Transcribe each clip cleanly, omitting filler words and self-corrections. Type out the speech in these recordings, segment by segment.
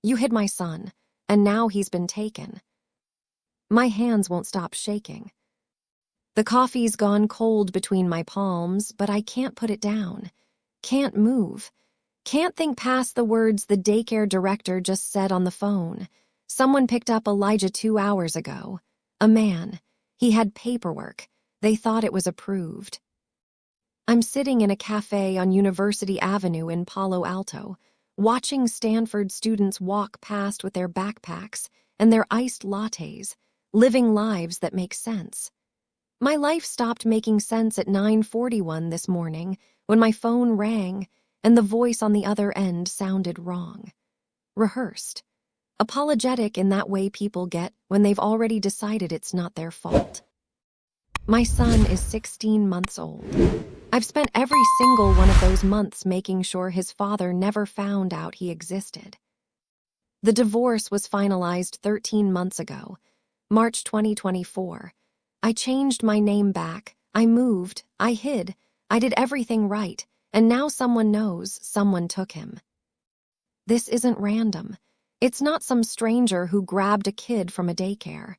You hid my son, and now he's been taken. My hands won't stop shaking. The coffee's gone cold between my palms, but I can't put it down. Can't move. Can't think past the words the daycare director just said on the phone. Someone picked up Elijah 2 hours ago. A man. He had paperwork. They thought it was approved. I'm sitting in a cafe on University Avenue in Palo Alto, watching Stanford students walk past with their backpacks and their iced lattes, living lives that make sense. My life stopped making sense at 9:41 this morning when my phone rang and the voice on the other end sounded wrong. Rehearsed. Apologetic in that way people get when they've already decided it's not their fault. My son is 16 months old. I've spent every single one of those months making sure his father never found out he existed. The divorce was finalized 13 months ago, March 2024. I changed my name back, I moved, I hid, I did everything right, and now someone knows someone took him. This isn't random. It's not some stranger who grabbed a kid from a daycare.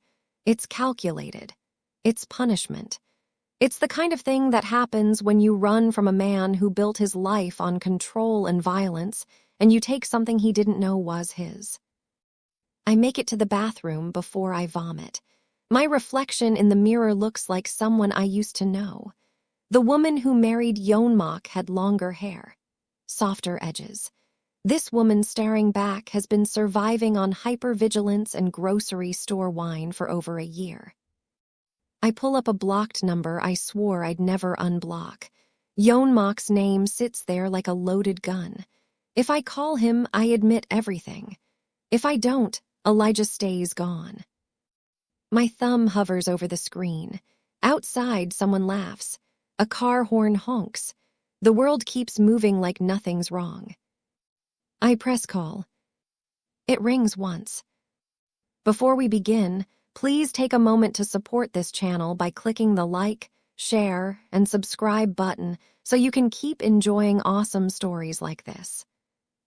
It's calculated. It's punishment. It's the kind of thing that happens when you run from a man who built his life on control and violence, and you take something he didn't know was his. I make it to the bathroom before I vomit. My reflection in the mirror looks like someone I used to know. The woman who married Yeonmak had longer hair, softer edges. This woman staring back has been surviving on hypervigilance and grocery store wine for over a year. I pull up a blocked number I swore I'd never unblock. Yeonmak's name sits there like a loaded gun. If I call him, I admit everything. If I don't, Elijah stays gone. My thumb hovers over the screen. Outside, someone laughs. A car horn honks. The world keeps moving like nothing's wrong. I press call. It rings once. Before we begin, please take a moment to support this channel by clicking the like, share, and subscribe button so you can keep enjoying awesome stories like this.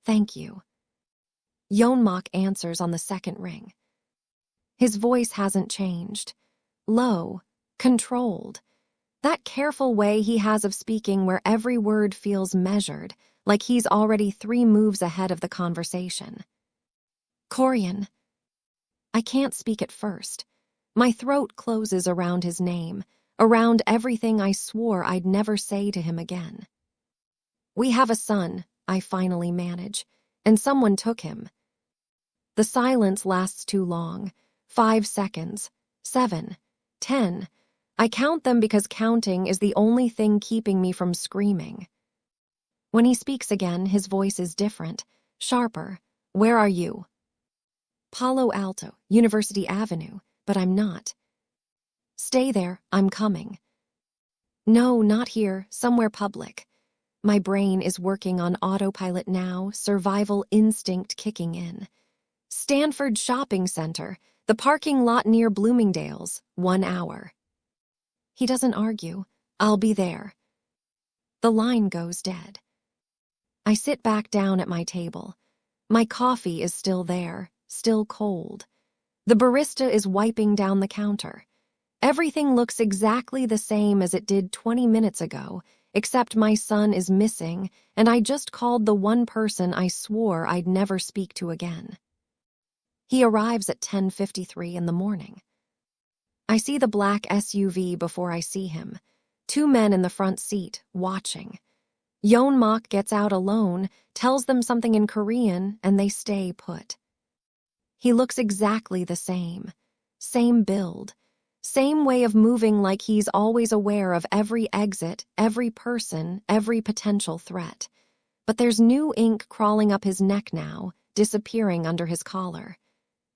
Thank you. Yeonmak answers on the second ring. His voice hasn't changed. Low, controlled. That careful way he has of speaking where every word feels measured, like he's already 3 moves ahead of the conversation. Korean. I can't speak at first. My throat closes around his name, around everything I swore I'd never say to him again. We have a son, I finally manage, and someone took him. The silence lasts too long. 5 seconds, 7, 10. I count them because counting is the only thing keeping me from screaming. When he speaks again, his voice is different, sharper. Where are you? Palo Alto, University Avenue, but I'm not. Stay there, I'm coming. No, not here, somewhere public. My brain is working on autopilot now, survival instinct kicking in. Stanford Shopping Center, the parking lot near Bloomingdale's, 1 hour. He doesn't argue. I'll be there. The line goes dead. I sit back down at my table. My coffee is still there, still cold. The barista is wiping down the counter. Everything looks exactly the same as it did 20 minutes ago, except my son is missing, and I just called the one person I swore I'd never speak to again. He arrives at 10:53 in the morning. I see the black SUV before I see him. 2 men in the front seat, watching. Yeonmak gets out alone, tells them something in Korean, and they stay put. He looks exactly the same. Same build. Same way of moving like he's always aware of every exit, every person, every potential threat. But there's new ink crawling up his neck now, disappearing under his collar.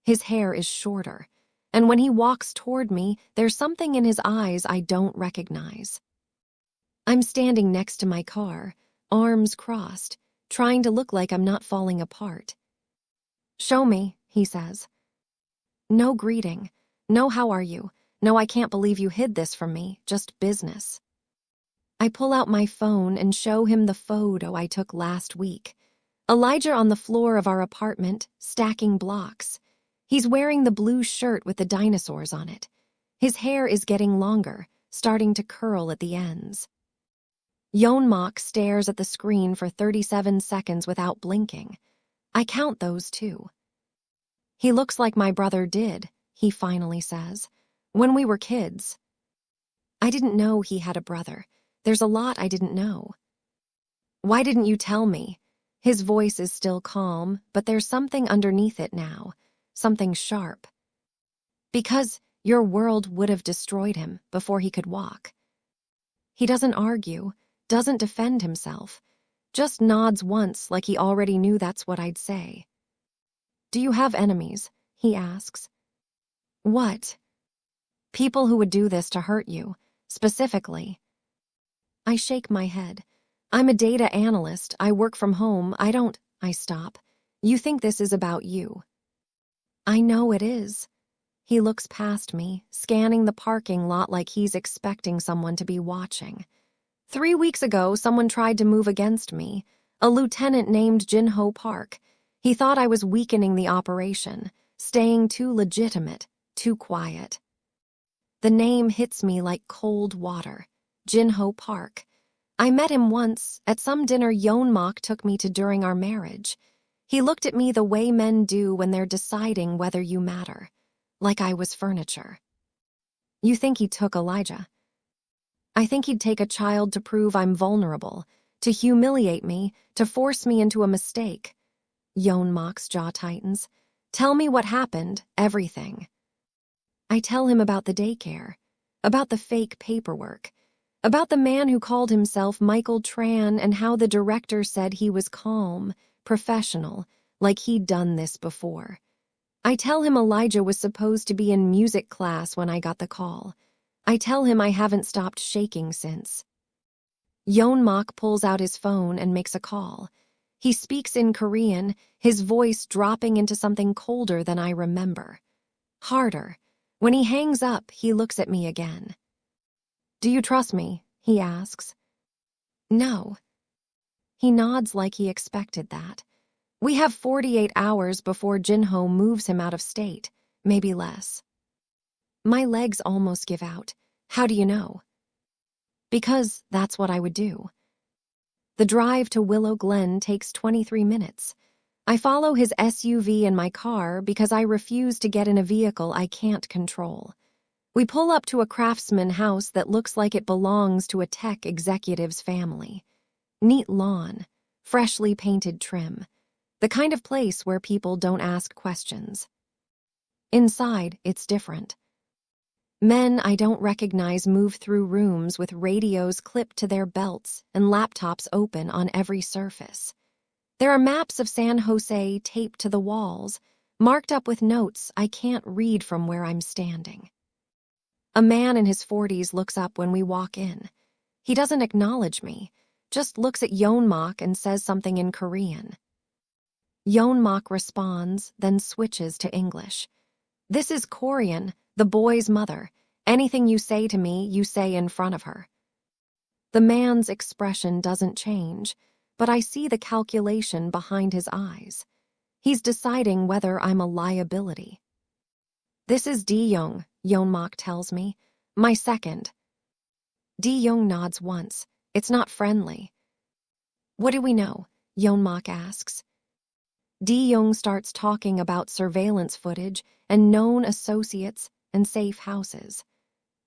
His hair is shorter, and when he walks toward me, there's something in his eyes I don't recognize. I'm standing next to my car, arms crossed, trying to look like I'm not falling apart. Show me, he says. No greeting. No how are you. No I can't believe you hid this from me, just business. I pull out my phone and show him the photo I took last week. Elijah on the floor of our apartment, stacking blocks. He's wearing the blue shirt with the dinosaurs on it. His hair is getting longer, starting to curl at the ends. Yeonmak stares at the screen for 37 seconds without blinking. I count those too. He looks like my brother did, he finally says. When we were kids. I didn't know he had a brother. There's a lot I didn't know. Why didn't you tell me? His voice is still calm, but there's something underneath it now. Something sharp. Because your world would have destroyed him before he could walk. He doesn't argue, doesn't defend himself, just nods once like he already knew that's what I'd say. Do you have enemies? He asks. What? People who would do this to hurt you, specifically. I shake my head. I'm a data analyst, I work from home, I stop. You think this is about you. I know it is. He looks past me, scanning the parking lot like he's expecting someone to be watching. 3 weeks ago, someone tried to move against me, a lieutenant named Jinho Park. He thought I was weakening the operation, staying too legitimate, too quiet. The name hits me like cold water. Jinho Park. I met him once at some dinner Yeonmak took me to during our marriage. He looked at me the way men do when they're deciding whether you matter, like I was furniture. You think he took Elijah? I think he'd take a child to prove I'm vulnerable, to humiliate me, to force me into a mistake. Yeonmak's jaw tightens. Tell me what happened, everything. I tell him about the daycare, about the fake paperwork, about the man who called himself Michael Tran and how the director said he was calm, professional, like he'd done this before. I tell him Elijah was supposed to be in music class when I got the call. I tell him I haven't stopped shaking since. Yeonmak pulls out his phone and makes a call. He speaks in Korean, his voice dropping into something colder than I remember. Harder. When he hangs up, he looks at me again. Do you trust me? He asks. No. He nods like he expected that. We have 48 hours before Jinho moves him out of state, maybe less. My legs almost give out. How do you know? Because that's what I would do. The drive to Willow Glen takes 23 minutes. I follow his SUV in my car because I refuse to get in a vehicle I can't control. We pull up to a craftsman house that looks like it belongs to a tech executive's family. Neat lawn, freshly painted trim. The kind of place where people don't ask questions. Inside, it's different. Men I don't recognize move through rooms with radios clipped to their belts and laptops open on every surface. There are maps of San Jose taped to the walls, marked up with notes I can't read from where I'm standing. A man in his 40s looks up when we walk in. He doesn't acknowledge me, just looks at Yeonmak and says something in Korean. Yeonmak responds, then switches to English. This is Korean, the boy's mother. Anything you say to me, you say in front of her. The man's expression doesn't change, but I see the calculation behind his eyes. He's deciding whether I'm a liability. This is D-Young, Yeonmak tells me. My second. D-Young nods once. It's not friendly. What do we know? Yeonmak asks. D-Young starts talking about surveillance footage and known associates and safe houses.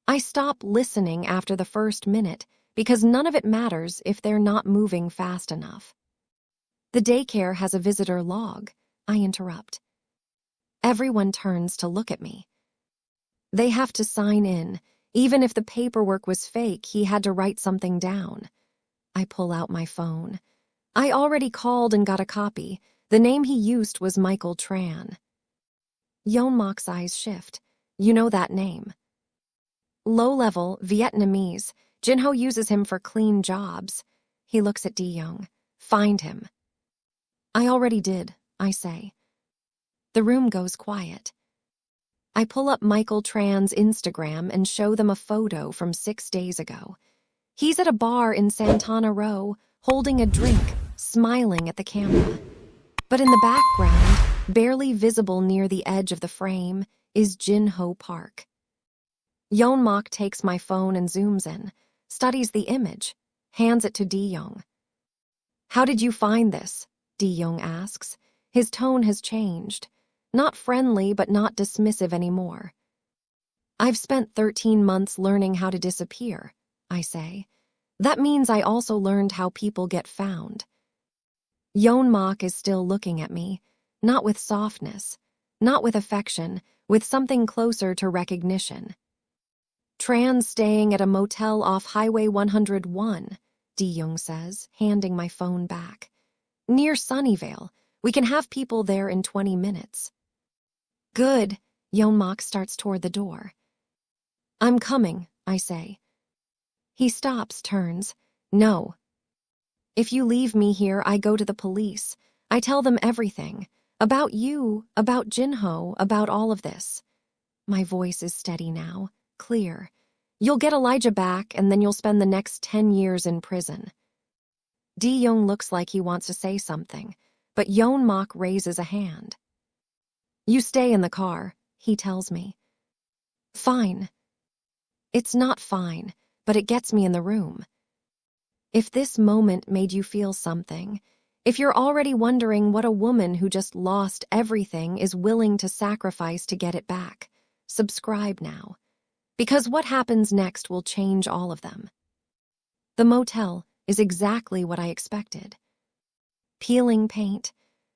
I stop listening after the first minute because none of it matters if they're not moving fast enough. The daycare has a visitor log, I interrupt. Everyone turns to look at me. They have to sign in. Even if the paperwork was fake, he had to write something down. I pull out my phone. I already called and got a copy. The name he used was Michael Tran. Yeonmak's eyes shift. You know that name. Low-level, Vietnamese. Jinho uses him for clean jobs. He looks at D-Young. Find him. I already did, I say. The room goes quiet. I pull up Michael Tran's Instagram and show them a photo from 6 days ago. He's at a bar in Santana Row, holding a drink, smiling at the camera. But in the background, barely visible near the edge of the frame, is Jinho Park. Yeonmak takes my phone and zooms in, studies the image, hands it to Di-young. "How did you find this?" Di-young asks. His tone has changed. Not friendly, but not dismissive anymore. "I've spent 13 months learning how to disappear," I say. "That means I also learned how people get found." Yeonmak is still looking at me, not with softness, not with affection, with something closer to recognition. "Tran's staying at a motel off Highway 101, Di-young says, handing my phone back. "Near Sunnyvale. We can have people there in 20 minutes. "Good." Yeonmak starts toward the door. "I'm coming," I say. He stops, turns. "No. If you leave me here, I go to the police. I tell them everything. About you, about Jinho, about all of this." My voice is steady now, clear. "You'll get Elijah back, and then you'll spend the next 10 years in prison." Di-young looks like he wants to say something, but Yeonmak raises a hand. "You stay in the car," he tells me. "Fine." It's not fine, but it gets me in the room. If this moment made you feel something, if you're already wondering what a woman who just lost everything is willing to sacrifice to get it back, subscribe now. Because what happens next will change all of them. The motel is exactly what I expected. Peeling paint,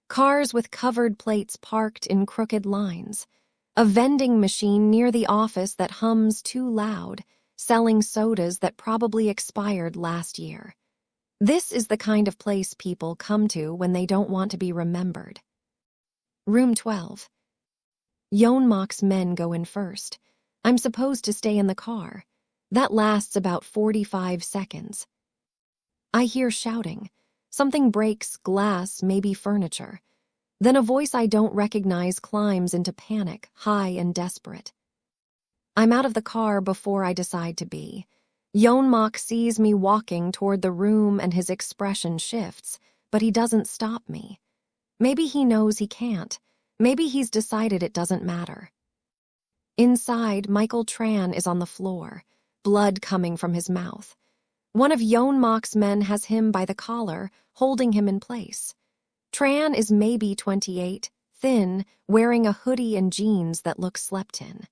cars with covered plates parked in crooked lines, a vending machine near the office that hums too loud, selling sodas that probably expired last year. This is the kind of place people come to when they don't want to be remembered. Room 12. Yeonmak's men go in first. I'm supposed to stay in the car. That lasts about 45 seconds. I hear shouting. Something breaks, glass, maybe furniture. Then a voice I don't recognize climbs into panic, high and desperate. I'm out of the car before I decide to be. Yeonmak sees me walking toward the room and his expression shifts, but he doesn't stop me. Maybe he knows he can't. Maybe he's decided it doesn't matter. Inside, Michael Tran is on the floor, blood coming from his mouth. One of Yeonmak's men has him by the collar, holding him in place. Tran is maybe 28, thin, wearing a hoodie and jeans that look slept-in.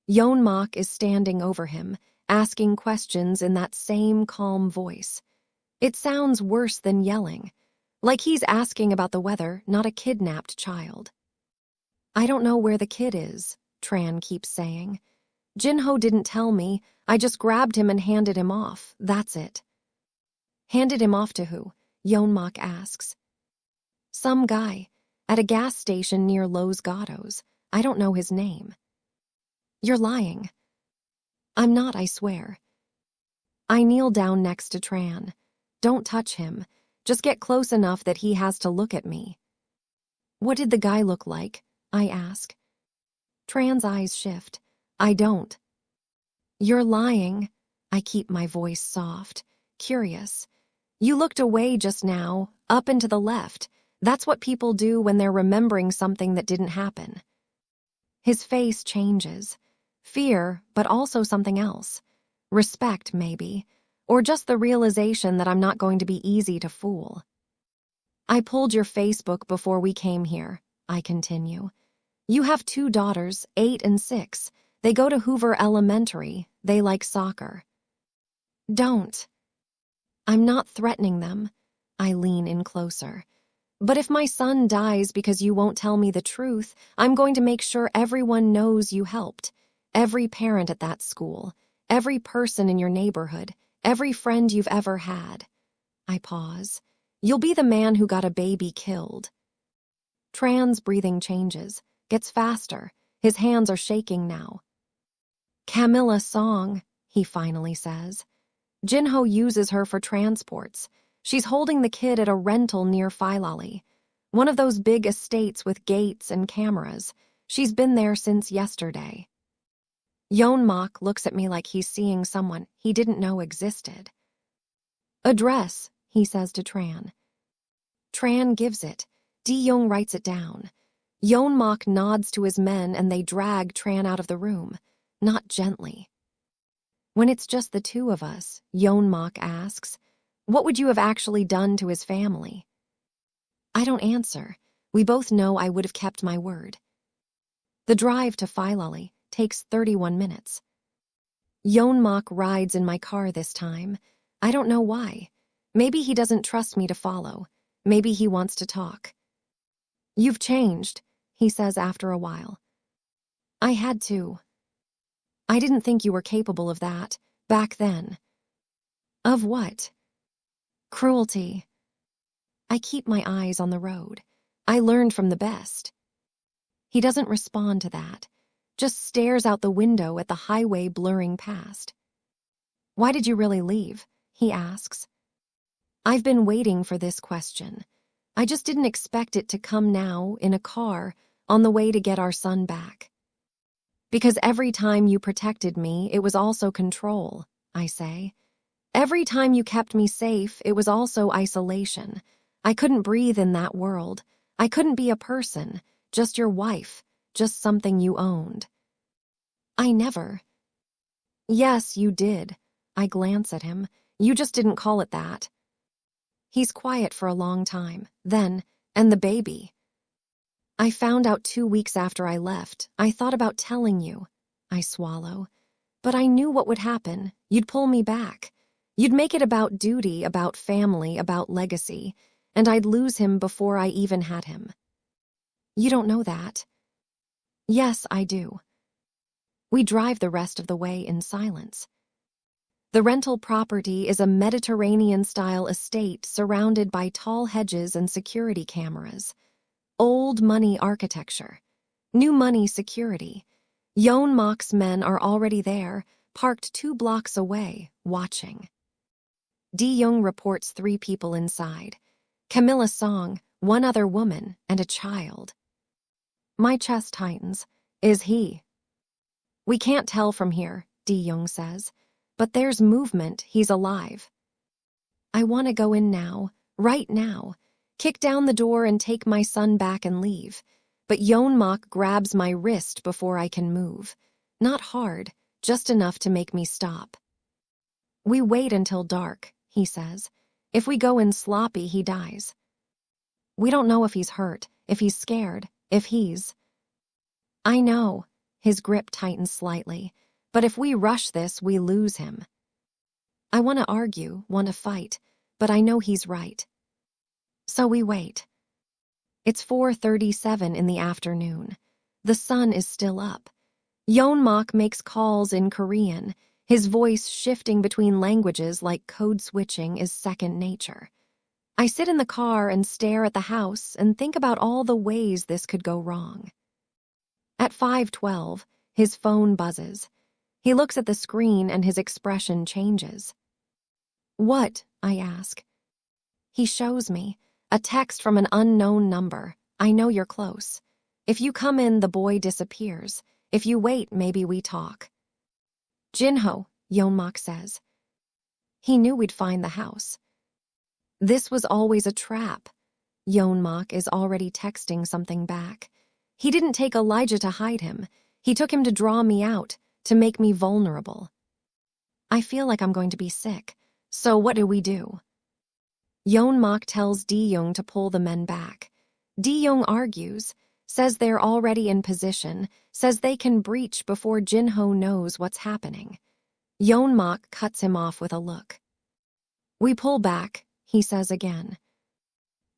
Yeonmak is standing over him, asking questions in that same calm voice. It sounds worse than yelling, like he's asking about the weather, not a kidnapped child. "I don't know where the kid is," Tran keeps saying. "Jinho didn't tell me. I just grabbed him and handed him off. That's it." "Handed him off to who?" Yeonmak asks. "Some guy, at a gas station near Los Gatos. I don't know his name." "You're lying." "I'm not, I swear." I kneel down next to Tran. Don't touch him. Just get close enough that he has to look at me. "What did the guy look like?" I ask. Tran's eyes shift. "I don't." "You're lying." I keep my voice soft, curious. "You looked away just now, up and to the left. That's what people do when they're remembering something that didn't happen." His face changes. Fear, but also something else. Respect, maybe. Or just the realization that I'm not going to be easy to fool. "I pulled your Facebook before we came here," I continue. "You have 2 daughters, 8 and 6. They go to Hoover Elementary. They like soccer." "Don't." "I'm not threatening them." I lean in closer. "But if my son dies because you won't tell me the truth, I'm going to make sure everyone knows you helped. Every parent at that school, every person in your neighborhood, every friend you've ever had." I pause. "You'll be the man who got a baby killed." Tran's breathing changes, gets faster. His hands are shaking now. "Camilla Song," he finally says. "Jinho uses her for transports. She's holding the kid at a rental near Philali, one of those big estates with gates and cameras. She's been there since yesterday." Yeonmak looks at me like he's seeing someone he didn't know existed. "Address," he says to Tran. Tran gives it. Di-young writes it down. Yeon-mak nods to his men and they drag Tran out of the room, not gently. When it's just the two of us, Yeon-mak asks, what would you have actually done to his family? I don't answer. We both know I would have kept my word. The drive to Philoli takes 31 minutes. Yeon-mak rides in my car this time. I don't know why. Maybe he doesn't trust me to follow. Maybe he wants to talk. You've changed, he says after a while. I had to. I didn't think you were capable of that, back then. Of what? Cruelty. I keep my eyes on the road. I learned from the best. He doesn't respond to that, just stares out the window at the highway blurring past. Why did you really leave? He asks. I've been waiting for this question. I just didn't expect it to come now, in a car, on the way to get our son back. Because every time you protected me, it was also control, I say. Every time you kept me safe, it was also isolation. I couldn't breathe in that world. I couldn't be a person, just your wife, just something you owned. I never. Yes, you did. I glance at him. You just didn't call it that. He's quiet for a long time. Then, and the baby. I found out 2 weeks after I left. I thought about telling you. I swallow. But I knew what would happen. You'd pull me back. You'd make it about duty, about family, about legacy, and I'd lose him before I even had him. You don't know that. Yes, I do. We drive the rest of the way in silence. The rental property is a Mediterranean-style estate surrounded by tall hedges and security cameras. Old money architecture. New money security. Yeon-mak's men are already there, parked 2 blocks away, watching. Di-young reports 3 people inside. Camilla Song, 1 other woman, and a child. My chest tightens. Is he? We can't tell from here, Di-young says. But there's movement, he's alive. I want to go in now, right now. Kick down the door and take my son back and leave. But Yeon-mak grabs my wrist before I can move. Not hard, just enough to make me stop. We wait until dark, he says. If we go in sloppy, he dies. We don't know if he's hurt, if he's scared, if he's... I know. His grip tightens slightly. But if we rush this, we lose him. I want to argue, want to fight, but I know he's right. So we wait. It's 4:37 in the afternoon. The sun is still up. Yeon-mak makes calls in Korean, his voice shifting between languages like code switching is second nature. I sit in the car and stare at the house and think about all the ways this could go wrong. At 5:12, his phone buzzes. He looks at the screen and his expression changes. What? I ask. He shows me. A text from an unknown number. I know you're close. If you come in, the boy disappears. If you wait, maybe we talk. Jinho, Yeon-mak says. He knew we'd find the house. This was always a trap. Yeon-mak is already texting something back. He didn't take Elijah to hide him. He took him to draw me out, to make me vulnerable. I feel like I'm going to be sick. So what do we do? Yeon-mak tells Di-young to pull the men back. Di-young argues, says they're already in position, says they can breach before Jinho knows what's happening. Yeon-mak cuts him off with a look. We pull back, he says again.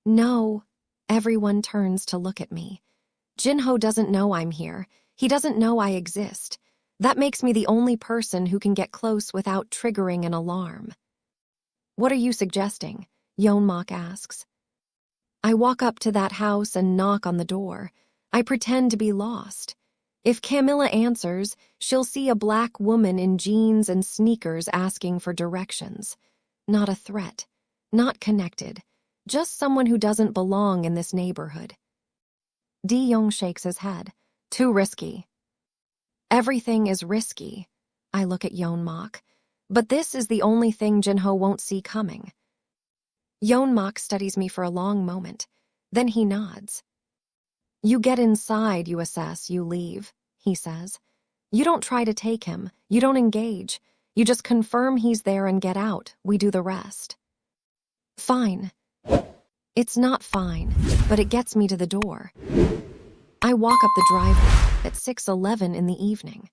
No. Everyone turns to look at me. Jinho doesn't know I'm here. He doesn't know I exist. That makes me the only person who can get close without triggering an alarm. What are you suggesting? Yeon-mak asks. I walk up to that house and knock on the door. I pretend to be lost. If Camilla answers, she'll see a black woman in jeans and sneakers asking for directions. Not a threat. Not connected. Just someone who doesn't belong in this neighborhood. Di-young shakes his head. Too risky. Everything is risky. I look at Yeon-mak. But this is the only thing Jinho won't see coming. Yeon-mak studies me for a long moment. Then he nods. You get inside, you assess, you leave, he says. You don't try to take him, you don't engage. You just confirm he's there and get out. We do the rest. Fine. It's not fine, but it gets me to the door. I walk up the driveway at 6:11 in the evening.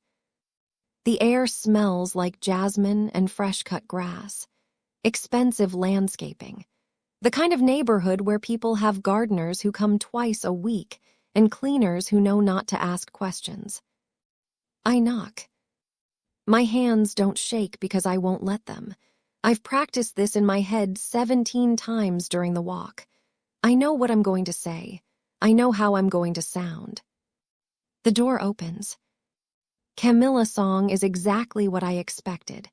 The air smells like jasmine and fresh-cut grass. Expensive landscaping. The kind of neighborhood where people have gardeners who come twice a week and cleaners who know not to ask questions. I knock. My hands don't shake because I won't let them. I've practiced this in my head 17 times during the walk. I know what I'm going to say. I know how I'm going to sound. The door opens. Camilla Song is exactly what I expected.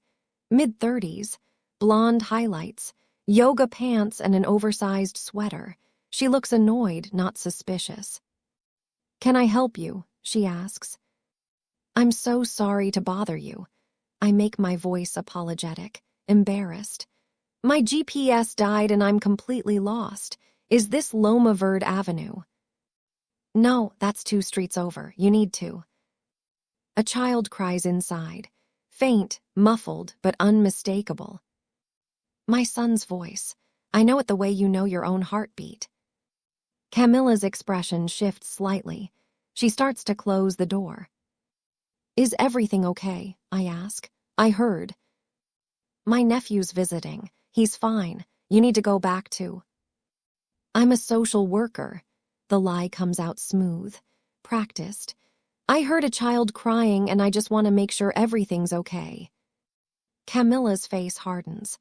Mid-30s, blonde highlights, yoga pants and an oversized sweater. She looks annoyed, not suspicious. Can I help you? She asks. I'm so sorry to bother you. I make my voice apologetic, embarrassed. My GPS died and I'm completely lost. Is this Loma Verde Avenue? No, that's 2 streets over. You need to. A child cries inside, faint, muffled, but unmistakable. My son's voice. I know it the way you know your own heartbeat. Camilla's expression shifts slightly. She starts to close the door. Is everything okay? I ask. I heard. My nephew's visiting. He's fine. You need to go back to. I'm a social worker. The lie comes out smooth, practiced. I heard a child crying and I just want to make sure everything's okay. Camilla's face hardens.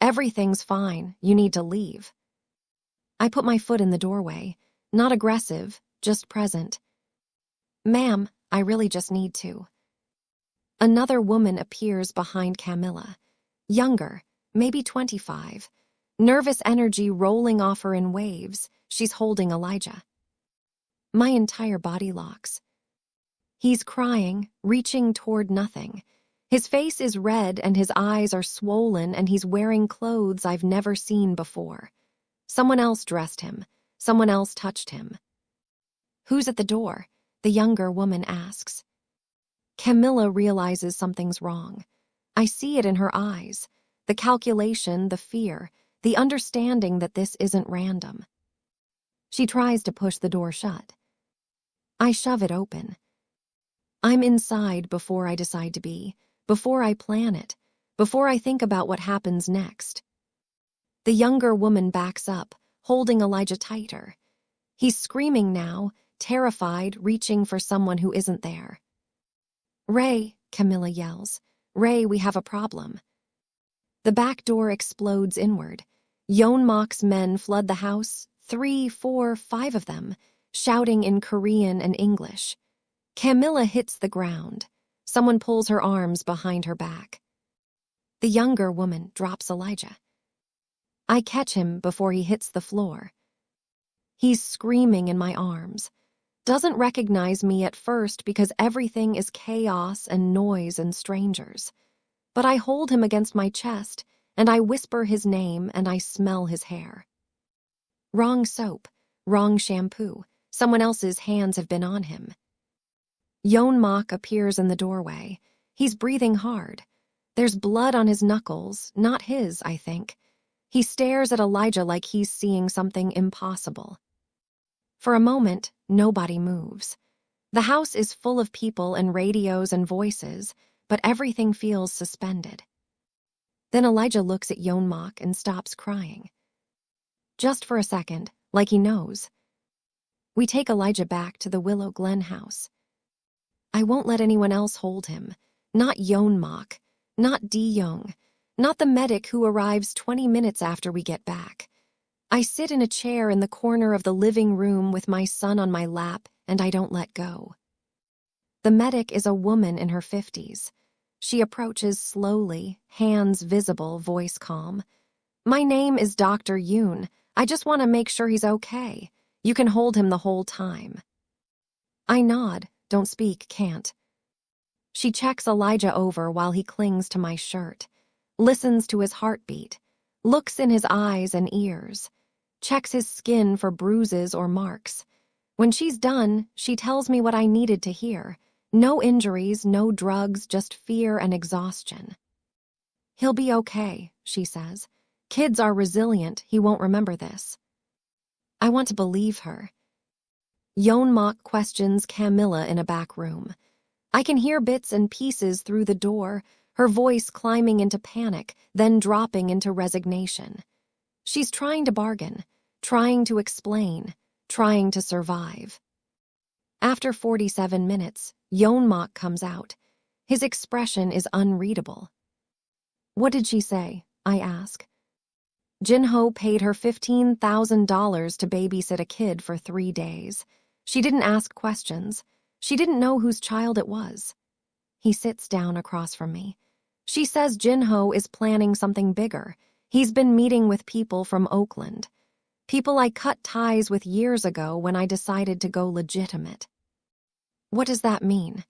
Everything's fine. You need to leave. I put my foot in the doorway. Not aggressive, just present. Ma'am, I really just need to. Another woman appears behind Camilla. Younger, maybe 25. Nervous energy rolling off her in waves. She's holding Elijah. My entire body locks. He's crying, reaching toward nothing. His face is red and his eyes are swollen and he's wearing clothes I've never seen before. Someone else dressed him. Someone else touched him. Who's at the door? The younger woman asks. Camilla realizes something's wrong. I see it in her eyes. The calculation, the fear, the understanding that this isn't random. She tries to push the door shut. I shove it open. I'm inside before I decide to be, before I plan it, before I think about what happens next. The younger woman backs up, holding Elijah tighter. He's screaming now, terrified, reaching for someone who isn't there. Ray, Camilla yells. Ray, we have a problem. The back door explodes inward. Yeonmak's men flood the house, 3, 4, 5 of them, shouting in Korean and English. Camilla hits the ground. Someone pulls her arms behind her back. The younger woman drops Elijah. I catch him before he hits the floor. He's screaming in my arms. Doesn't recognize me at first because everything is chaos and noise and strangers. But I hold him against my chest, and I whisper his name and I smell his hair. Wrong soap, wrong shampoo. Someone else's hands have been on him. Yeonmak appears in the doorway. He's breathing hard. There's blood on his knuckles, not his, I think. He stares at Elijah like he's seeing something impossible. For a moment, nobody moves. The house is full of people and radios and voices, but everything feels suspended. Then Elijah looks at Yeonmak and stops crying. Just for a second, like he knows. We take Elijah back to the Willow Glen house. I won't let anyone else hold him. Not Yeonmak, not Di-young, not the medic who arrives 20 minutes after we get back. I sit in a chair in the corner of the living room with my son on my lap, and I don't let go. The medic is a woman in her 50s. She approaches slowly, hands visible, voice calm. My name is Dr. Yoon. I just want to make sure he's okay. You can hold him the whole time. I nod, don't speak, can't. She checks Elijah over while he clings to my shirt, listens to his heartbeat, looks in his eyes and ears. checks his skin for bruises or marks. When she's done, she tells me what I needed to hear. No injuries, no drugs, just fear and exhaustion. He'll be okay, she says. Kids are resilient, he won't remember this. I want to believe her. Yeonmak questions Camilla in a back room. I can hear bits and pieces through the door, her voice climbing into panic, then dropping into resignation. She's trying to bargain, trying to explain, trying to survive. After 47 minutes, Yeonmak comes out. His expression is unreadable. What did she say? I ask. Jinho paid her $15,000 to babysit a kid for 3 days. She didn't ask questions. She didn't know whose child it was. He sits down across from me. She says Jinho is planning something bigger. He's been meeting with people from Oakland. People I cut ties with years ago when I decided to go legitimate. What does that mean?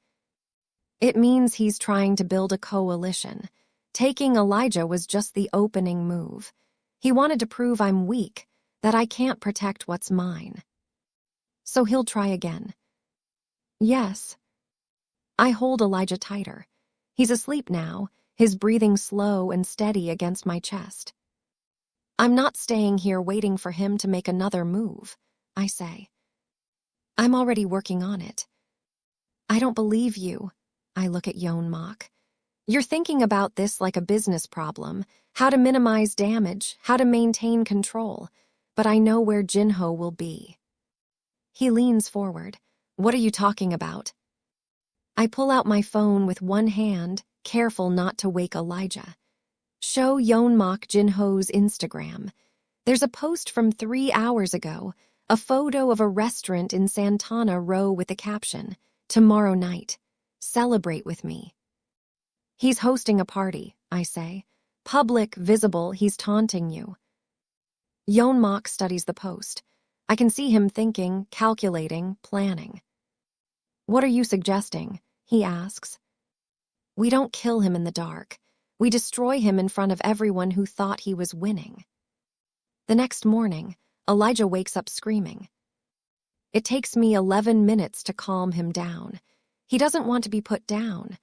It means he's trying to build a coalition. Taking Elijah was just the opening move. He wanted to prove I'm weak, that I can't protect what's mine. So he'll try again. Yes. I hold Elijah tighter. He's asleep now, his breathing slow and steady against my chest. I'm not staying here waiting for him to make another move, I say. I'm already working on it. I don't believe you. I look at Yeonmak. You're thinking about this like a business problem, how to minimize damage, how to maintain control, but I know where Jinho will be. He leans forward. What are you talking about? I pull out my phone with one hand, careful not to wake Elijah. Show Yeonmak Jinho's Instagram. There's a post from 3 hours ago, a photo of a restaurant in Santana Row with the caption, "Tomorrow night. Celebrate with me." He's hosting a party, I say. Public, visible, he's taunting you. Yeonmak studies the post. I can see him thinking, calculating, planning. What are you suggesting? He asks. We don't kill him in the dark. We destroy him in front of everyone who thought he was winning. The next morning, Elijah wakes up screaming. It takes me 11 minutes to calm him down. He doesn't want to be put down,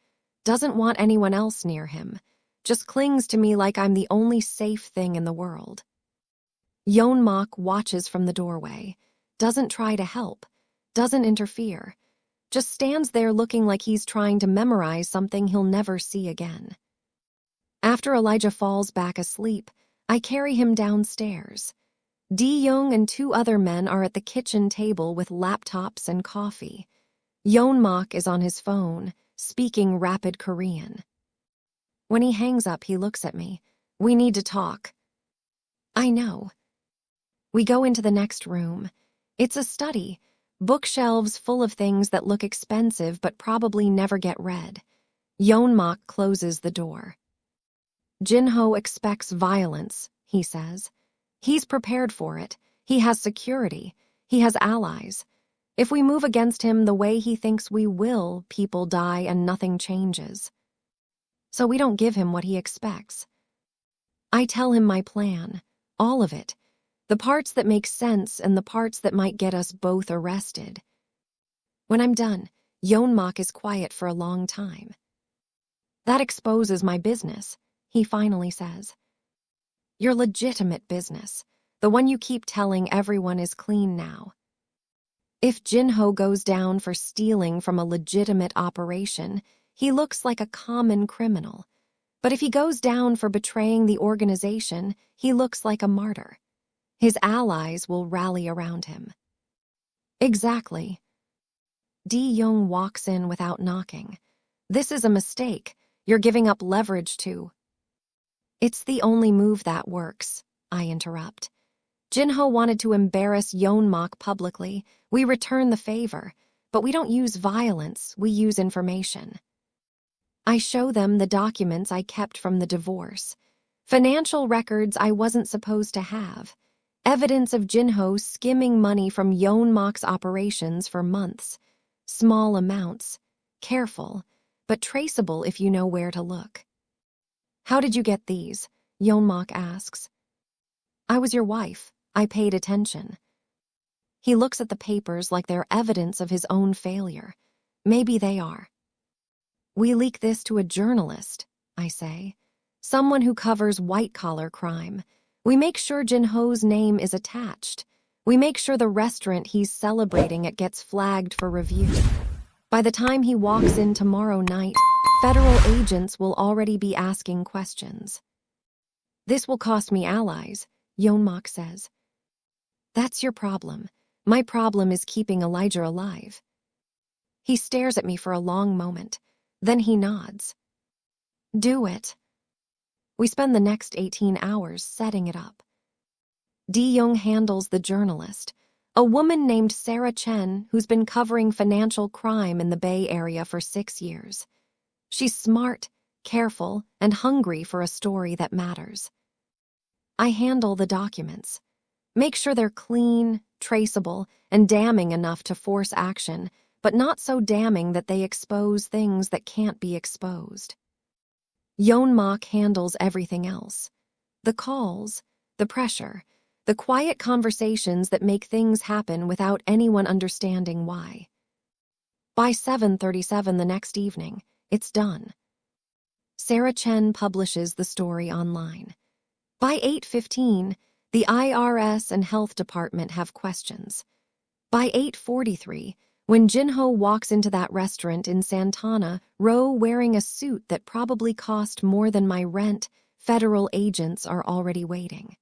doesn't want anyone else near him, just clings to me like I'm the only safe thing in the world. Yeonmak watches from the doorway, doesn't try to help, doesn't interfere, just stands there looking like he's trying to memorize something he'll never see again. After Elijah falls back asleep, I carry him downstairs. D-Young and 2 other men are at the kitchen table with laptops and coffee. Yeonmak is on his phone, speaking rapid Korean. When he hangs up, he looks at me. We need to talk. I know. We go into the next room. It's a study, bookshelves full of things that look expensive but probably never get read. Yeonmak closes the door. Jinho expects violence, he says. He's prepared for it. He has security. He has allies. If we move against him the way he thinks we will, people die and nothing changes. So we don't give him what he expects. I tell him my plan, all of it, the parts that make sense and the parts that might get us both arrested. When I'm done, Yeonmak is quiet for a long time. That exposes my business, he finally says. Your legitimate business, the one you keep telling everyone is clean now. If Jinho goes down for stealing from a legitimate operation, he looks like a common criminal. But if he goes down for betraying the organization, he looks like a martyr. His allies will rally around him. Exactly. D-Young walks in without knocking. This is a mistake. You're giving up leverage to. It's the only move that works, I interrupt. Jinho wanted to embarrass Yeonmak publicly. We return the favor, but we don't use violence, we use information. I show them the documents I kept from the divorce. Financial records I wasn't supposed to have. Evidence of Jinho skimming money from Yeonmak's operations for months. Small amounts. Careful, but traceable if you know where to look. How did you get these? Yeonmak asks. I was your wife, I paid attention. He looks at the papers like they're evidence of his own failure. Maybe they are. We leak this to a journalist, I say. Someone who covers white-collar crime. We make sure Jin-ho's name is attached. We make sure the restaurant he's celebrating at gets flagged for review. By the time he walks in tomorrow night, federal agents will already be asking questions. This will cost me allies, Yeonmak says. That's your problem. My problem is keeping Elijah alive. He stares at me for a long moment. Then he nods. Do it. We spend the next 18 hours setting it up. D-Young handles the journalist, a woman named Sarah Chen who's been covering financial crime in the Bay Area for 6 years. She's smart, careful, and hungry for a story that matters. I handle the documents. Make sure they're clean, traceable, and damning enough to force action, but not so damning that they expose things that can't be exposed. Yeonmak handles everything else. The calls, the pressure, the quiet conversations that make things happen without anyone understanding why. By 7:37 the next evening, it's done. Sarah Chen publishes the story online. By 8:15, the IRS and Health Department have questions. By 8:43, when Jin-ho walks into that restaurant in Santana Row wearing a suit that probably cost more than my rent, federal agents are already waiting.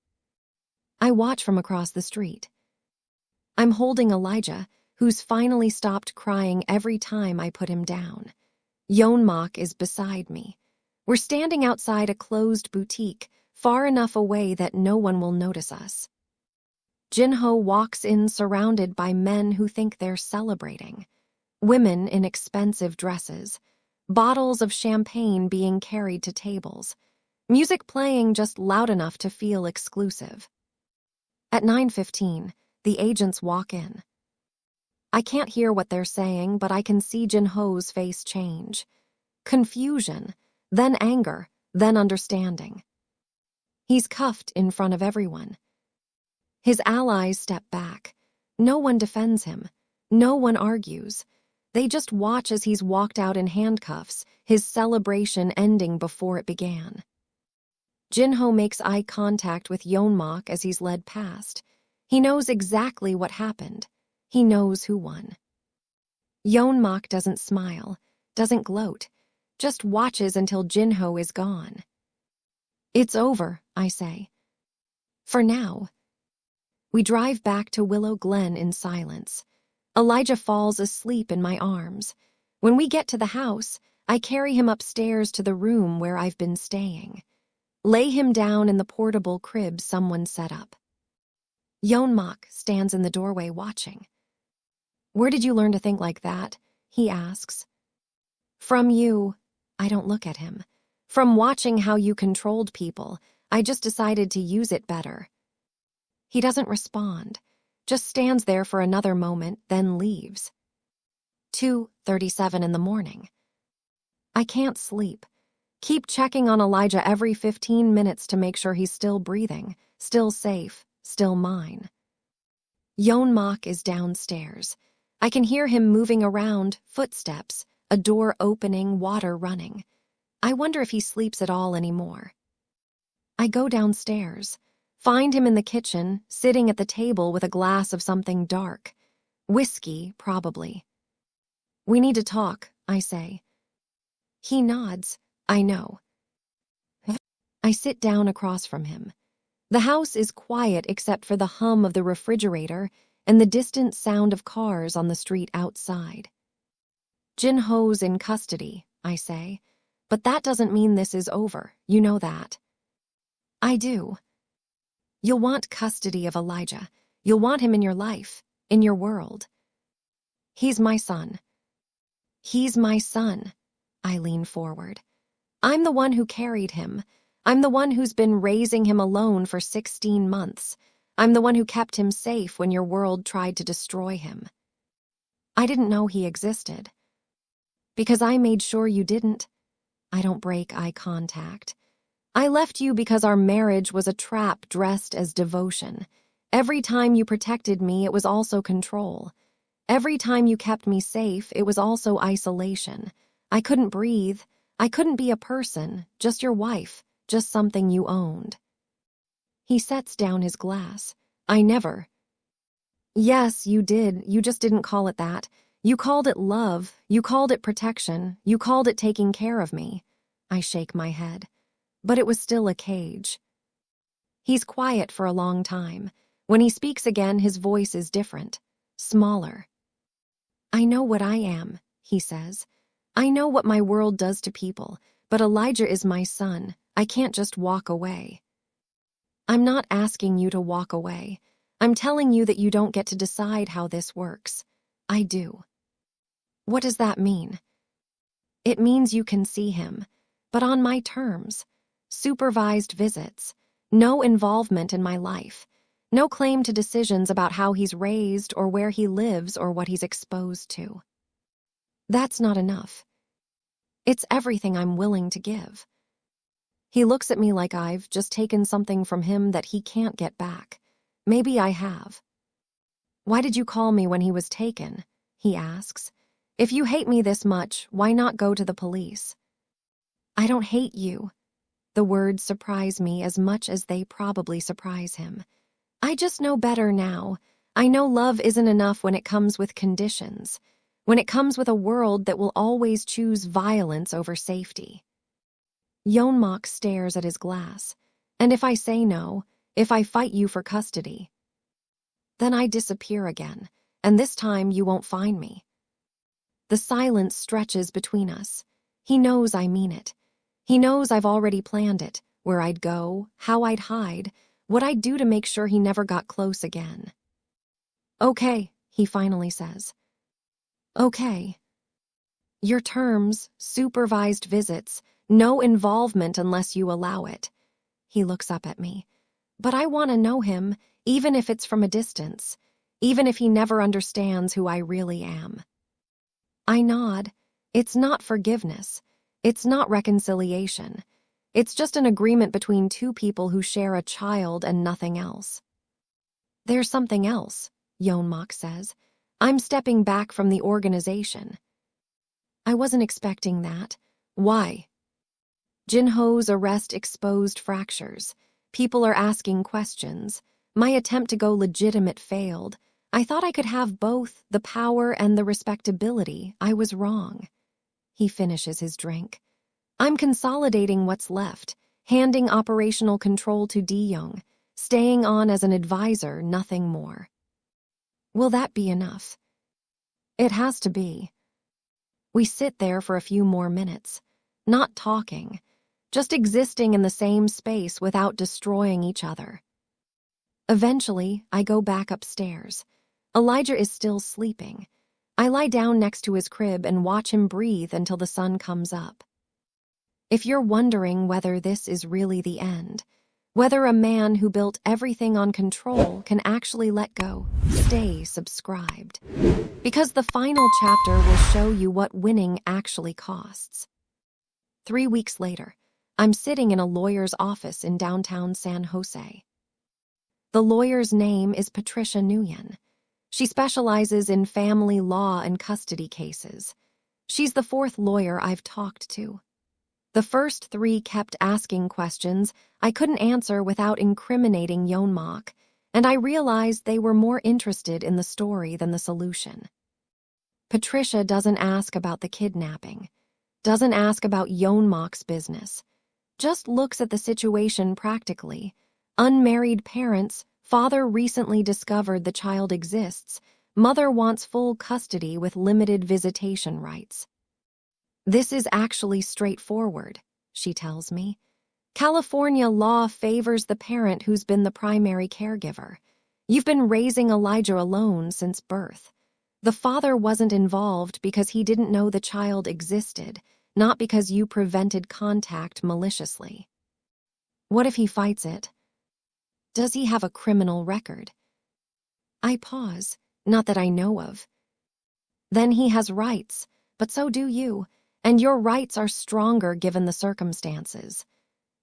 I watch from across the street. I'm holding Elijah, who's finally stopped crying every time I put him down. Yeonmak is beside me. We're standing outside a closed boutique, far enough away that no one will notice us. Jin-ho walks in surrounded by men who think they're celebrating. Women in expensive dresses. Bottles of champagne being carried to tables. Music playing just loud enough to feel exclusive. At 9:15, the agents walk in. I can't hear what they're saying, but I can see Jin-ho's face change. Confusion, then anger, then understanding. He's cuffed in front of everyone. His allies step back. No one defends him. No one argues. They just watch as he's walked out in handcuffs, his celebration ending before it began. Jin-ho makes eye contact with Yeonmak as he's led past. He knows exactly what happened. He knows who won. Yeonmak doesn't smile, doesn't gloat, just watches until Jin-ho is gone. It's over, I say. For now. We drive back to Willow Glen in silence. Elijah falls asleep in my arms. When we get to the house, I carry him upstairs to the room where I've been staying. Lay him down in the portable crib someone set up. Yeonmak stands in the doorway watching. Where did you learn to think like that? He asks. From you. I don't look at him. From watching how you controlled people, I just decided to use it better. He doesn't respond, just stands there for another moment, then leaves. 2:37 in the morning. I can't sleep. Keep checking on Elijah every 15 minutes to make sure he's still breathing, still safe, still mine. Yeonmak is downstairs. I can hear him moving around, footsteps, a door opening, water running. I wonder if he sleeps at all anymore. I go downstairs, find him in the kitchen, sitting at the table with a glass of something dark. Whiskey, probably. We need to talk, I say. He nods. I know. I sit down across from him. The house is quiet except for the hum of the refrigerator and the distant sound of cars on the street outside. Jin-ho's in custody, I say, but that doesn't mean this is over, you know that. I do. You'll want custody of Elijah. You'll want him in your life, in your world. He's my son. He's my son. I lean forward. I'm the one who carried him. I'm the one who's been raising him alone for 16 months. I'm the one who kept him safe when your world tried to destroy him. I didn't know he existed. Because I made sure you didn't. I don't break eye contact. I left you because our marriage was a trap dressed as devotion, Every time you protected me, it was also control. Every time you kept me safe, it was also isolation. I couldn't breathe. I couldn't be a person, just your wife, just something you owned. He sets down his glass. I never. Yes, you did. You just didn't call it that. You called it love. You called it protection. You called it taking care of me. I shake my head. But it was still a cage. He's quiet for a long time. When he speaks again, his voice is different, smaller. I know what I am, he says. I know what my world does to people, but Elijah is my son. I can't just walk away. I'm not asking you to walk away. I'm telling you that you don't get to decide how this works. I do. What does that mean? It means you can see him, but on my terms. Supervised visits. No involvement in my life. No claim to decisions about how he's raised or where he lives or what he's exposed to. That's not enough. It's everything I'm willing to give. He looks at me like I've just taken something from him that he can't get back. Maybe I have. Why did you call me when he was taken? He asks. If you hate me this much, why not go to the police? I don't hate you. The words surprise me as much as they probably surprise him. I just know better now. I know love isn't enough when it comes with conditions, when it comes with a world that will always choose violence over safety. Yeonmak stares at his glass. And if I say no, if I fight you for custody, then I disappear again, and this time you won't find me. The silence stretches between us. He knows I mean it. He knows I've already planned it, where I'd go, how I'd hide, what I'd do to make sure he never got close again. Okay, he finally says. Okay. Your terms, supervised visits, no involvement unless you allow it. He looks up at me. But I want to know him, even if it's from a distance, even if he never understands who I really am. I nod. It's not forgiveness. It's not reconciliation. It's just an agreement between two people who share a child and nothing else. There's something else, Yeonmak says. I'm stepping back from the organization. I wasn't expecting that. Why? Jinho's arrest exposed fractures. People are asking questions. My attempt to go legitimate failed. I thought I could have both, the power and the respectability. I was wrong. He finishes his drink. I'm consolidating what's left, handing operational control to Di-young, staying on as an advisor, nothing more. Will that be enough? It has to be. We sit there for a few more minutes, not talking, just existing in the same space without destroying each other. Eventually, I go back upstairs. Elijah is still sleeping. I lie down next to his crib and watch him breathe until the sun comes up. If you're wondering whether this is really the end, whether a man who built everything on control can actually let go, stay subscribed. Because the final chapter will show you what winning actually costs. 3 weeks later, I'm sitting in a lawyer's office in downtown San Jose. The lawyer's name is Patricia Nguyen. She specializes in family law and custody cases. She's the 4th lawyer I've talked to. The first 3 kept asking questions I couldn't answer without incriminating Yeonmak, and I realized they were more interested in the story than the solution. Patricia doesn't ask about the kidnapping, doesn't ask about Yeonmak's business, just looks at the situation practically. Unmarried parents, father recently discovered the child exists, mother wants full custody with limited visitation rights. This is actually straightforward, she tells me. California law favors the parent who's been the primary caregiver. You've been raising Elijah alone since birth. The father wasn't involved because he didn't know the child existed, not because you prevented contact maliciously. What if he fights it? Does he have a criminal record? I pause, not that I know of. Then he has rights, but so do you. And your rights are stronger given the circumstances.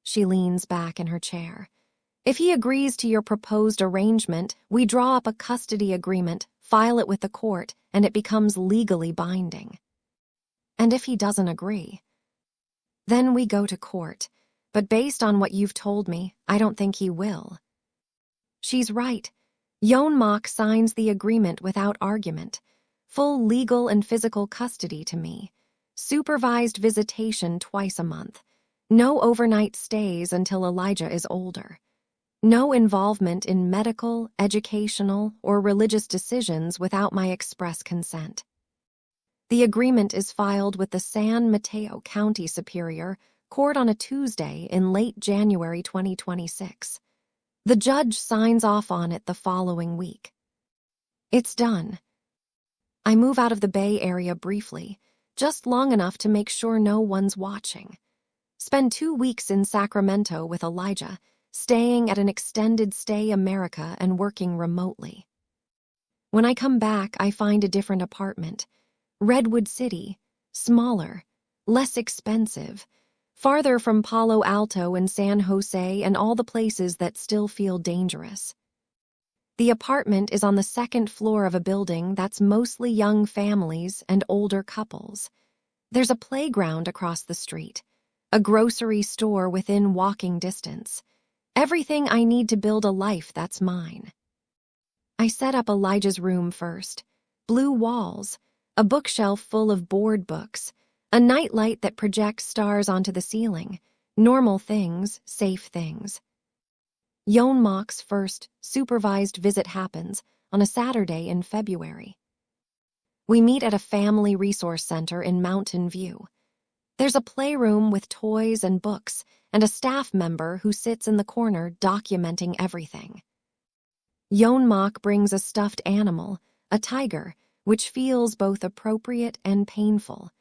She leans back in her chair. If he agrees to your proposed arrangement, we draw up a custody agreement, file it with the court, and it becomes legally binding. And if he doesn't agree, then we go to court. But based on what you've told me, I don't think he will. She's right. Yeonmak signs the agreement without argument. Full legal and physical custody to me. Supervised visitation twice a month. No overnight stays until Elijah is older. No involvement in medical, educational, or religious decisions without my express consent. The agreement is filed with the San Mateo County Superior Court on a Tuesday in late January 2026. The judge signs off on it the following week. It's done. I move out of the Bay Area briefly, just long enough to make sure no one's watching. Spend 2 weeks in Sacramento with Elijah, staying at an extended stay America and working remotely. When I come back, I find a different apartment. Redwood City, smaller, less expensive, farther from Palo Alto and San Jose and all the places that still feel dangerous. The apartment is on the second floor of a building that's mostly young families and older couples. There's a playground across the street, a grocery store within walking distance. Everything I need to build a life that's mine. I set up Elijah's room first. Blue walls, a bookshelf full of board books, a nightlight that projects stars onto the ceiling. Normal things, safe things. Yeonmak's first supervised visit happens on a Saturday in February. We meet at a family resource center in Mountain View. There's a playroom with toys and books, and a staff member who sits in the corner documenting everything. Yeonmak brings a stuffed animal, a tiger, which feels both appropriate and painful.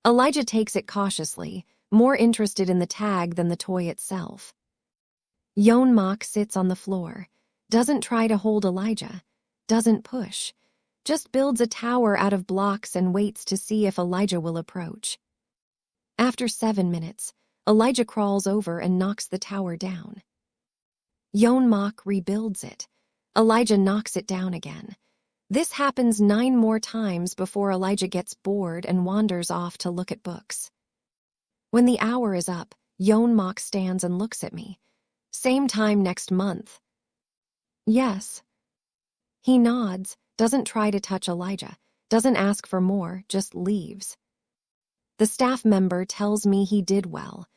Elijah takes it cautiously, more interested in the tag than the toy itself. Yeonmak sits on the floor, doesn't try to hold Elijah, doesn't push, just builds a tower out of blocks and waits to see if Elijah will approach. After 7 minutes, Elijah crawls over and knocks the tower down. Yeonmak rebuilds it. Elijah knocks it down again. This happens 9 more times before Elijah gets bored and wanders off to look at books. When the hour is up, Yeonmak stands and looks at me. Same time next month. Yes. He nods, doesn't try to touch Elijah, doesn't ask for more, just leaves. The staff member tells me he did well,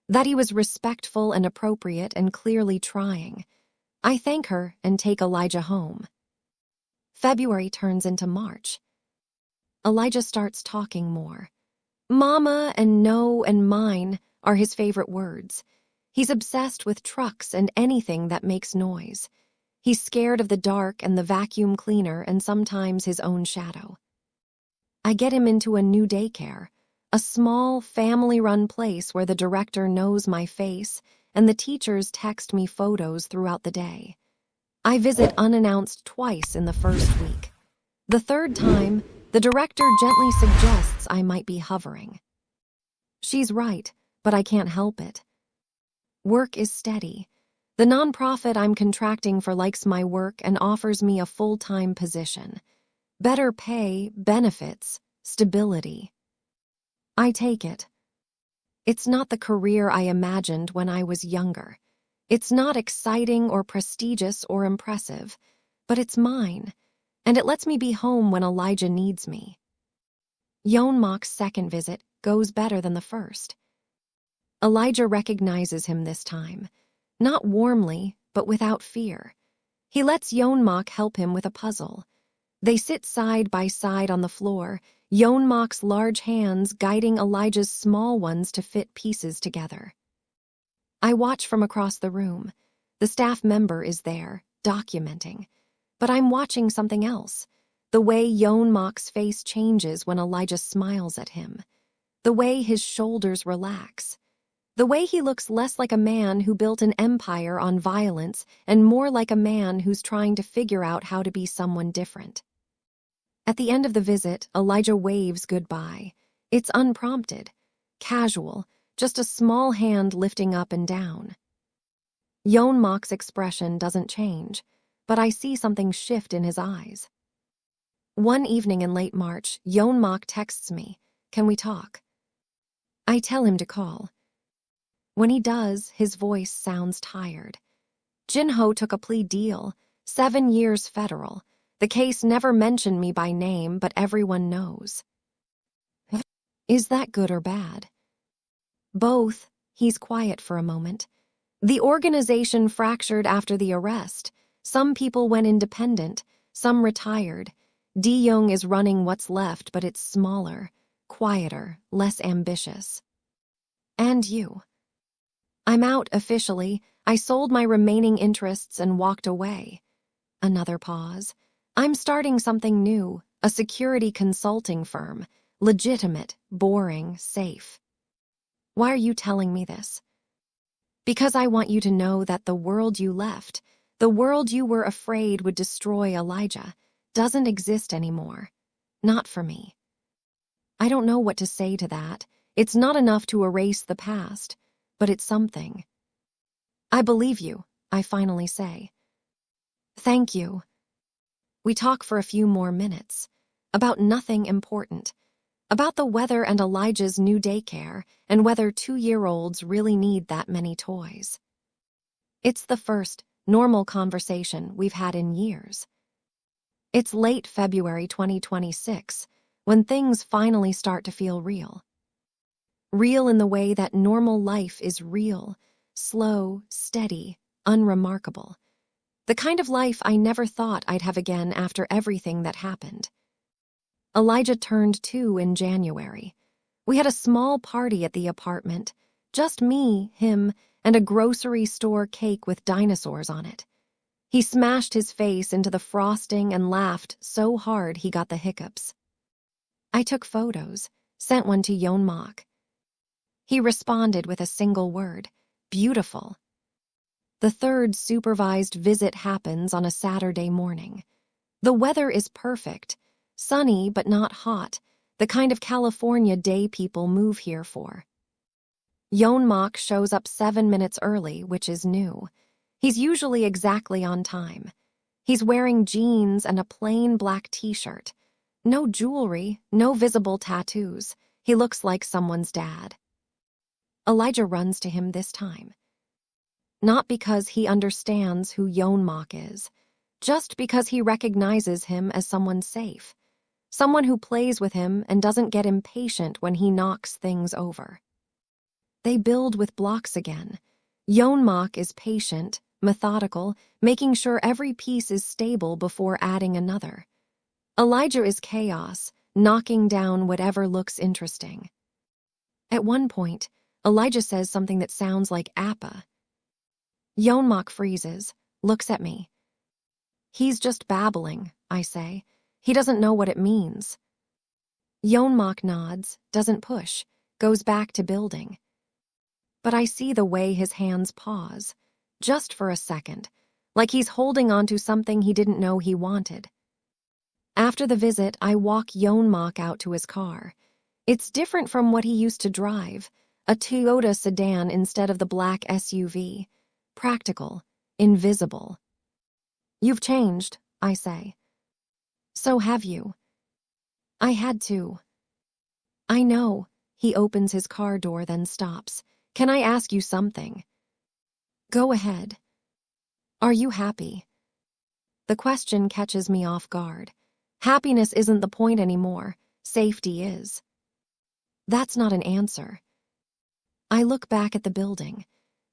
that he was respectful and appropriate and clearly trying. I thank her and take Elijah home. February turns into March. Elijah starts talking more. Mama and no and mine are his favorite words. He's obsessed with trucks and anything that makes noise. He's scared of the dark and the vacuum cleaner and sometimes his own shadow. I get him into a new daycare, a small, family-run place where the director knows my face and the teachers text me photos throughout the day. I visit unannounced twice in the first week. The third time, the director gently suggests I might be hovering. She's right, but I can't help it. Work is steady. The nonprofit I'm contracting for likes my work and offers me a full-time position. Better pay, benefits, stability. I take it. It's not the career I imagined when I was younger. It's not exciting or prestigious or impressive, but it's mine, and it lets me be home when Elijah needs me. Yeonmak's second visit goes better than the first. Elijah recognizes him this time, not warmly, but without fear. He lets Yeonmak help him with a puzzle. They sit side by side on the floor, Yeonmak's large hands guiding Elijah's small ones to fit pieces together. I watch from across the room. The staff member is there, documenting. But I'm watching something else. The way Yeonmak's face changes when Elijah smiles at him. The way his shoulders relax. The way he looks less like a man who built an empire on violence and more like a man who's trying to figure out how to be someone different. At the end of the visit, Elijah waves goodbye. It's unprompted, casual, just a small hand lifting up and down. Yeonmak's expression doesn't change, but I see something shift in his eyes. One evening in late March, Yeonmak texts me, "Can we talk?" I tell him to call. When he does, his voice sounds tired. Jinho took a plea deal, 7 years federal. The case never mentioned me by name, but everyone knows. Is that good or bad? Both. He's quiet for a moment. The organization fractured after the arrest. Some people went independent, some retired. D-Young is running what's left, but it's smaller, quieter, less ambitious. And you. I'm out officially. I sold my remaining interests and walked away. Another pause. I'm starting something new, a security consulting firm. Legitimate, boring, safe. Why are you telling me this? Because I want you to know that the world you left, the world you were afraid would destroy Elijah, doesn't exist anymore. Not for me. I don't know what to say to that. It's not enough to erase the past, but it's something. I believe you, I finally say. Thank you. We talk for a few more minutes. About nothing important. About the weather and Elijah's new daycare, and whether 2-year-olds really need that many toys. It's the first, normal conversation we've had in years. It's late February 2026, when things finally start to feel real. Real in the way that normal life is real, slow, steady, unremarkable. The kind of life I never thought I'd have again after everything that happened. Elijah turned 2 in January. We had a small party at the apartment, just me, him, and a grocery store cake with dinosaurs on it. He smashed his face into the frosting and laughed so hard he got the hiccups. I took photos, sent one to Yeonmak. He responded with a single word, beautiful. The third supervised visit happens on a Saturday morning. The weather is perfect. Sunny but not hot, the kind of California day people move here for. Yeonmak shows up 7 minutes early, which is new. He's usually exactly on time. He's wearing jeans and a plain black t-shirt. No jewelry, no visible tattoos. He looks like someone's dad. Elijah runs to him this time. Not because he understands who Yeonmak is, just because he recognizes him as someone safe. Someone who plays with him and doesn't get impatient when he knocks things over. They build with blocks again. Yeonmak is patient, methodical, making sure every piece is stable before adding another. Elijah is chaos, knocking down whatever looks interesting. At one point, Elijah says something that sounds like Appa. Yeonmak freezes, looks at me. He's just babbling, I say. He doesn't know what it means. Yeonmak nods, doesn't push, goes back to building. But I see the way his hands pause, just for a second, like he's holding onto something he didn't know he wanted. After the visit, I walk Yeonmak out to his car. It's different from what he used to drive, a Toyota sedan instead of the black SUV. Practical, invisible. You've changed, I say. So have you. I had to. I know. He opens his car door, then stops. Can I ask you something? Go ahead. Are you happy? The question catches me off guard. Happiness isn't the point anymore. Safety is. That's not an answer. I look back at the building,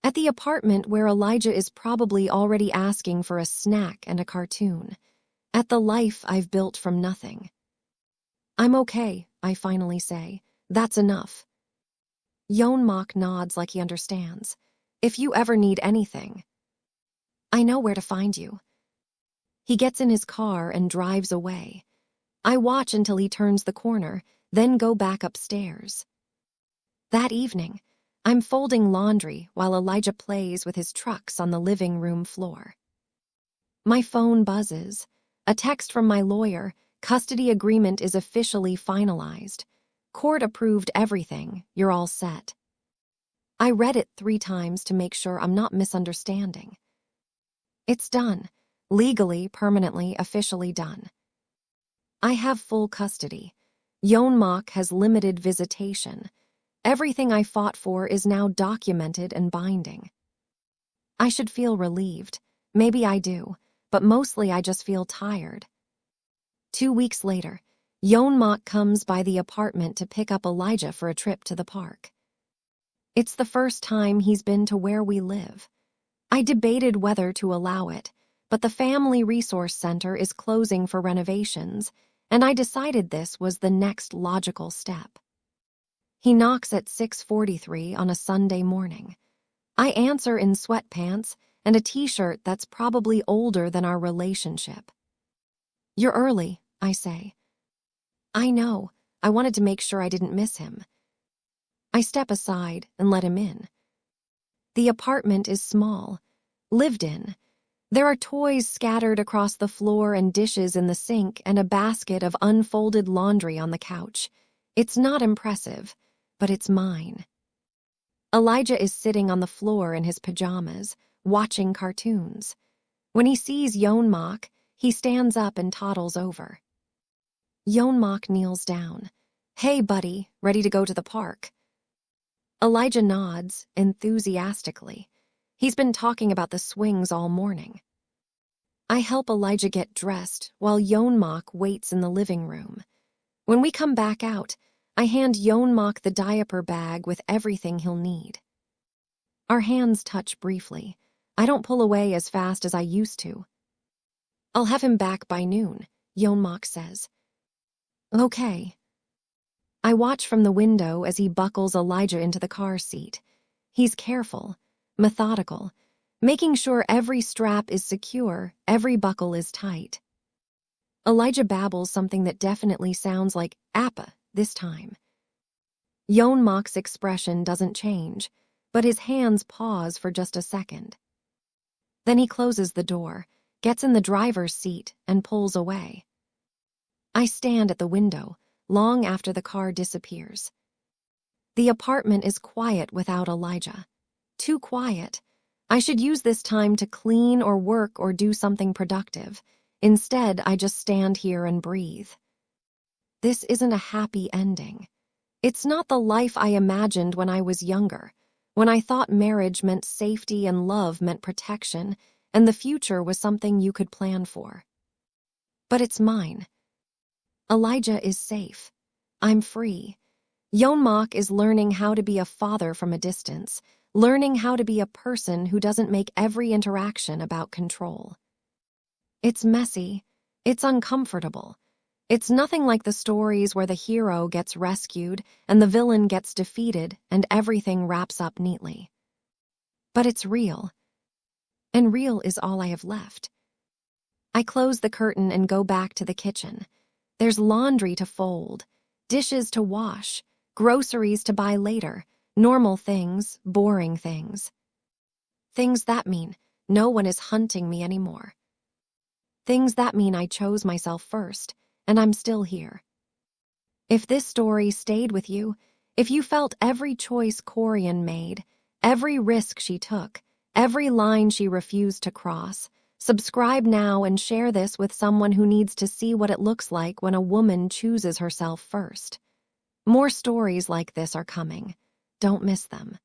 at the apartment where Elijah is probably already asking for a snack and a cartoon, at the life I've built from nothing. I'm okay, I finally say. That's enough. Yeonmak nods like he understands. If you ever need anything, I know where to find you. He gets in his car and drives away. I watch until he turns the corner, then go back upstairs. That evening, I'm folding laundry while Elijah plays with his trucks on the living room floor. My phone buzzes. A text from my lawyer. Custody agreement is officially finalized. Court approved everything. You're all set. I read it 3 times to make sure I'm not misunderstanding. It's done. Legally, permanently, officially done. I have full custody. Yeonmak has limited visitation. Everything I fought for is now documented and binding. I should feel relieved. Maybe I do, but mostly I just feel tired. 2 weeks later, Yeonmak comes by the apartment to pick up Elijah for a trip to the park. It's the first time he's been to where we live. I debated whether to allow it, but the Family Resource Center is closing for renovations, and I decided this was the next logical step. He knocks at 6:43 on a Sunday morning. I answer in sweatpants and a t-shirt that's probably older than our relationship. "You're early," I say. "I know. I wanted to make sure I didn't miss him." I step aside and let him in. The apartment is small, lived in. There are toys scattered across the floor and dishes in the sink and a basket of unfolded laundry on the couch. It's not impressive, but it's mine. Elijah is sitting on the floor in his pajamas, watching cartoons. When he sees Yeonmak, he stands up and toddles over. Yeonmak kneels down. "Hey, buddy, ready to go to the park?" Elijah nods enthusiastically. He's been talking about the swings all morning. I help Elijah get dressed while Yeonmak waits in the living room. When we come back out, I hand Yeonmak the diaper bag with everything he'll need. Our hands touch briefly. I don't pull away as fast as I used to. "I'll have him back by noon," Yeonmak says. "Okay." I watch from the window as he buckles Elijah into the car seat. He's careful, methodical, making sure every strap is secure, every buckle is tight. Elijah babbles something that definitely sounds like "appa" this time. Yeonmak's expression doesn't change, but his hands pause for just a second. Then he closes the door, gets in the driver's seat, and pulls away. I stand at the window, long after the car disappears. The apartment is quiet without Elijah. Too quiet. I should use this time to clean or work or do something productive. Instead, I just stand here and breathe. This isn't a happy ending. It's not the life I imagined when I was younger, when I thought marriage meant safety and love meant protection, and the future was something you could plan for. But it's mine. Elijah is safe. I'm free. Yeonmak is learning how to be a father from a distance, learning how to be a person who doesn't make every interaction about control. It's messy. It's uncomfortable. It's nothing like the stories where the hero gets rescued and the villain gets defeated and everything wraps up neatly. But it's real. And real is all I have left. I close the curtain and go back to the kitchen. There's laundry to fold, dishes to wash, groceries to buy later, normal things, boring things. Things that mean no one is hunting me anymore. Things that mean I chose myself first, and I'm still here. If this story stayed with you, if you felt every choice Korean made, every risk she took, every line she refused to cross, subscribe now and share this with someone who needs to see what it looks like when a woman chooses herself first. More stories like this are coming. Don't miss them.